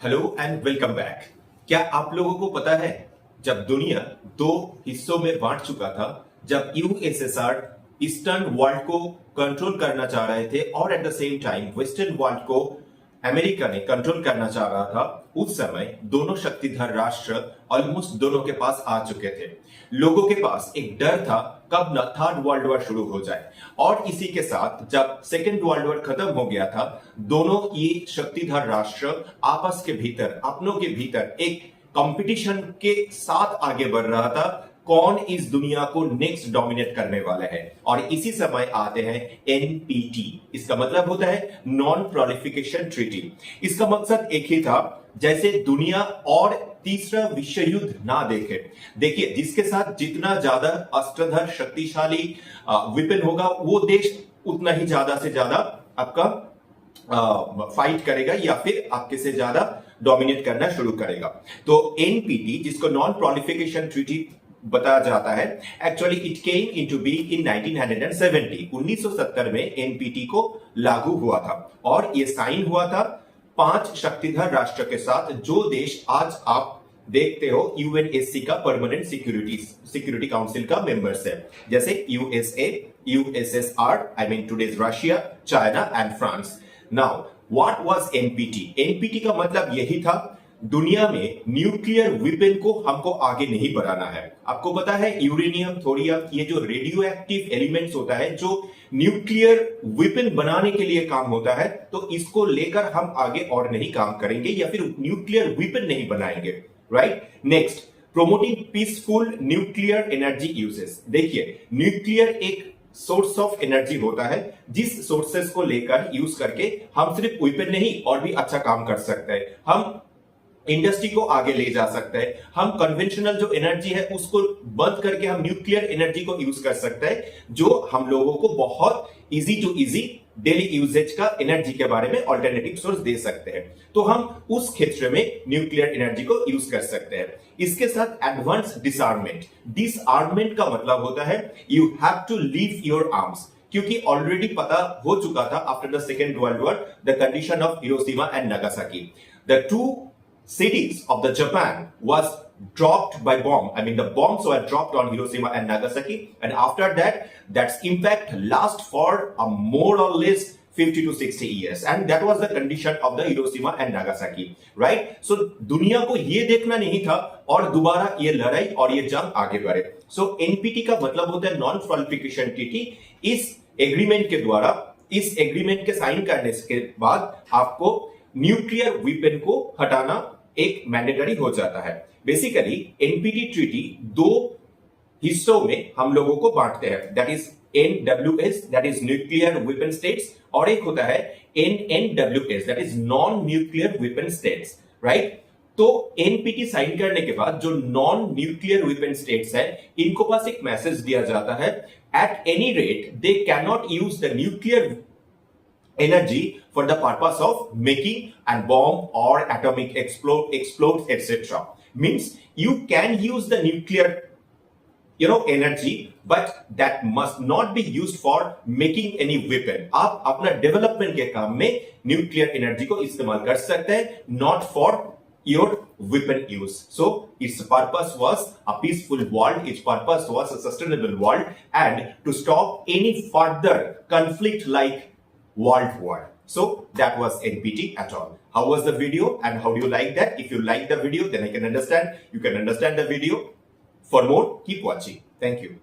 Hello and welcome back. क्या आप लोगों को पता है जब दुनिया दो हिस्सों में बांट चुका था, जब यूएसएसआर ईस्टर्न वर्ल्ड को कंट्रोल करना चाह रहे थे और at the same time western world को अमेरिका ने कंट्रोल करना चाह रहा था, उस समय दोनों शक्तिधर राष्ट्र ऑलमोस्ट दोनों के पास आ चुके थे। लोगों के पास एक डर था कब न थर्ड वर्ल्ड वॉर शुरू हो जाए, और इसी के साथ जब सेकेंड वर्ल्ड वॉर खत्म हो गया था, दोनों ये शक्तिधर राष्ट्र आपस के भीतर, अपनों के भीतर एक कंपटीशन के साथ आगे बढ़ रहा था, कौन इस दुनिया को नेक्स्ट डोमिनेट करने वाला है। और इसी समय आते हैं एनपीटी। इसका मतलब होता है नॉन प्रोलिफिकेशन ट्रीटी। इसका मकसद एक ही था, जैसे दुनिया और तीसरा विश्व युद्ध ना देखे। देखिए, जिसके साथ जितना ज्यादा अस्त्रधर शक्तिशाली वेपन होगा, वो देश उतना ही ज्यादा से ज्यादा आपका फाइट करेगा या फिर आपके से ज्यादा डोमिनेट करना शुरू करेगा। तो एनपीटी, जिसको नॉन प्रोलिफिकेशन ट्रीटी बताया जाता है, actually it came into being in 1970। 1970 में एनपीटी को लागू हुआ था और ये साइन हुआ था 5 शक्तिधर राष्ट्र के साथ, जो देश आज आप देखते हो यूएनएससी का परमानेंट सिक्योरिटी काउंसिल का मेंबर्स है, जैसे USA, USSR, I mean today's Russia, China and France. Now what was NPT? NPT का मतलब यही था, दुनिया में न्यूक्लियर वेपन को हमको आगे नहीं बढ़ाना है। आपको पता है यूरेनियम, थोरियम, ये जो रेडियो एक्टिव एलिमेंट्स होता है, जो न्यूक्लियर वेपन बनाने के लिए काम होता है, तो इसको लेकर हम आगे और नहीं काम करेंगे या फिर न्यूक्लियर वेपन नहीं बनाएंगे, right. Next, promoting peaceful nuclear energy uses. देखिए, न्यूक्लियर एक सोर्स ऑफ एनर्जी होता है, जिस सोर्सेस को लेकर यूज करके हम सिर्फ वेपन नहीं और भी अच्छा काम कर सकते हैं। हम इंडस्ट्री को आगे ले जा सकते हैं, हम कन्वेंशनल जो एनर्जी है उसको बंद करके हम न्यूक्लियर एनर्जी को यूज कर सकते हैं, जो हम लोगों को बहुत easy to easy daily uses का एनर्जी के बारे में ऑल्टरनेटिव सोर्स दे सकते हैं। तो हम उस क्षेत्र में न्यूक्लियर एनर्जी को यूज कर सकते हैं। इसके साथ एडवांस डिसआर्मेंट। डिसआर्मेंट का मतलब होता है you have to leave your arms, क्योंकि ऑलरेडी पता हो चुका था after the second world war the condition of Hiroshima and Nagasaki. The 2 cities of the Japan was dropped by bomb. I mean, the bombs were dropped on Hiroshima and Nagasaki, and after that, that's impact last for a more or less 50 to 60 years, and that was the condition of the Hiroshima and Nagasaki, right? So दुनिया को ये देखना नहीं था और दोबारा ये लड़ाई और ये जंग आगे बढ़े। So NPT का मतलब होता है नॉन प्रोलिफिकेशन ट्रीटी। इस एग्रीमेंट के द्वारा, इस एग्रीमेंट के साइन करने के बाद आपको न्यूक्लियर वेपन को हटाना एक मैंडेटरी हो जाता है। बेसिकली एनपीटी ट्रीटी 2 हिस्सों में हम लोगों को बांटते हैं, that is NWS, that is nuclear weapon states, और एक होता है NNWS, that is non nuclear weapon states, right. तो एनपीटी साइन करने के बाद जो नॉन न्यूक्लियर वेपन स्टेट्स है, इनको पास एक मैसेज दिया जाता है, at any rate they can not use the nuclear energy for the purpose of making a bomb or atomic explodes, etc. Means you can use the nuclear energy, but that must not be used for making any weapon. आप अपना development के काम में nuclear energy को इस्तेमाल कर सकते हैं, not for your weapon use. So its purpose was a peaceful world, its purpose was a sustainable world, and to stop any further conflict like World War. So that was NPT at all. How was the video and how do you like that? If you like the video, then I can understand. You can understand the video. For more, keep watching. Thank you.